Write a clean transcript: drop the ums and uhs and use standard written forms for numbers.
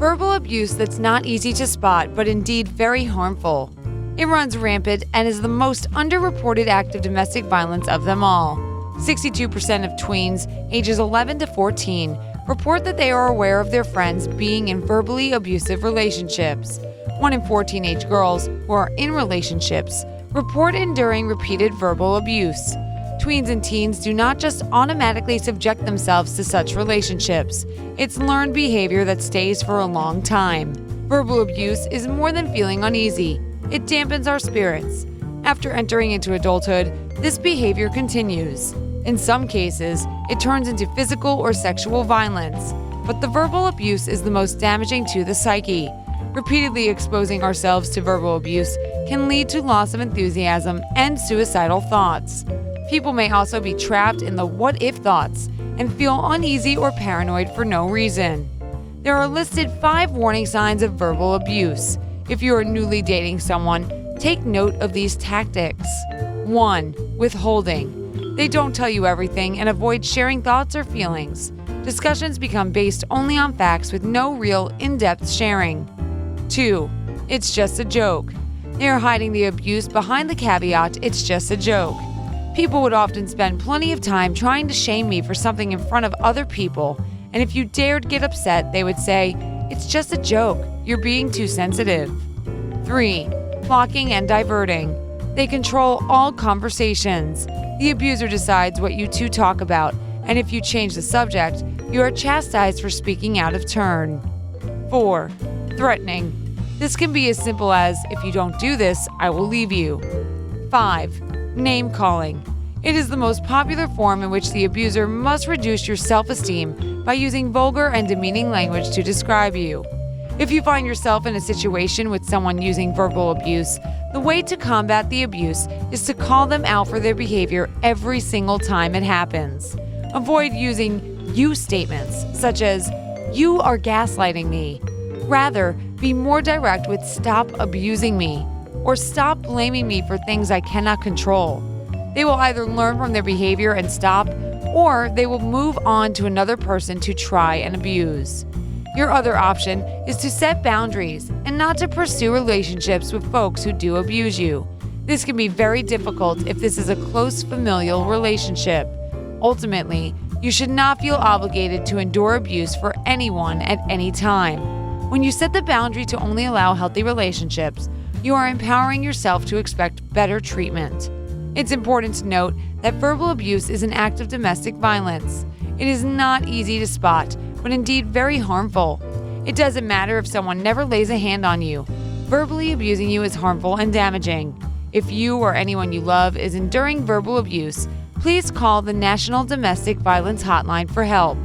Verbal abuse that's not easy to spot, but indeed very harmful. It runs rampant and is the most underreported act of domestic violence of them all. 62% of tweens ages 11 to 14 report that they are aware of their friends being in verbally abusive relationships. 1 in 4 teenage girls who are in relationships report enduring repeated verbal abuse. Tweens and teens do not just automatically subject themselves to such relationships. It's learned behavior that stays for a long time. Verbal abuse is more than feeling uneasy. It dampens our spirits. After entering into adulthood, this behavior continues. In some cases, it turns into physical or sexual violence. But the verbal abuse is the most damaging to the psyche. Repeatedly exposing ourselves to verbal abuse can lead to loss of enthusiasm and suicidal thoughts. People may also be trapped in the what-if thoughts and feel uneasy or paranoid for no reason. There are listed 5 warning signs of verbal abuse. If you are newly dating someone, take note of these tactics. 1. Withholding. They don't tell you everything and avoid sharing thoughts or feelings. Discussions become based only on facts with no real in-depth sharing. 2. It's just a joke. They are hiding the abuse behind the caveat, it's just a joke. People would often spend plenty of time trying to shame me for something in front of other people, and if you dared get upset, they would say, "It's just a joke, you're being too sensitive." 3. Blocking and diverting. They control all conversations. The abuser decides what you two talk about, and if you change the subject, you are chastised for speaking out of turn. 4. Threatening. This can be as simple as, "If you don't do this, I will leave you." 5. Name-calling. It is the most popular form in which the abuser must reduce your self-esteem by using vulgar and demeaning language to describe you. If you find yourself in a situation with someone using verbal abuse, the way to combat the abuse is to call them out for their behavior every single time it happens. Avoid using "you" statements, such as, "You are gaslighting me." Rather, be more direct with "stop abusing me," or "stop blaming me for things I cannot control." They will either learn from their behavior and stop, or they will move on to another person to try and abuse. Your other option is to set boundaries and not to pursue relationships with folks who do abuse you. This can be very difficult if this is a close familial relationship. Ultimately, you should not feel obligated to endure abuse for anyone at any time. When you set the boundary to only allow healthy relationships, you are empowering yourself to expect better treatment. It's important to note that verbal abuse is an act of domestic violence. It is not easy to spot, but indeed very harmful. It doesn't matter if someone never lays a hand on you. Verbally abusing you is harmful and damaging. If you or anyone you love is enduring verbal abuse, please call the National Domestic Violence Hotline for help.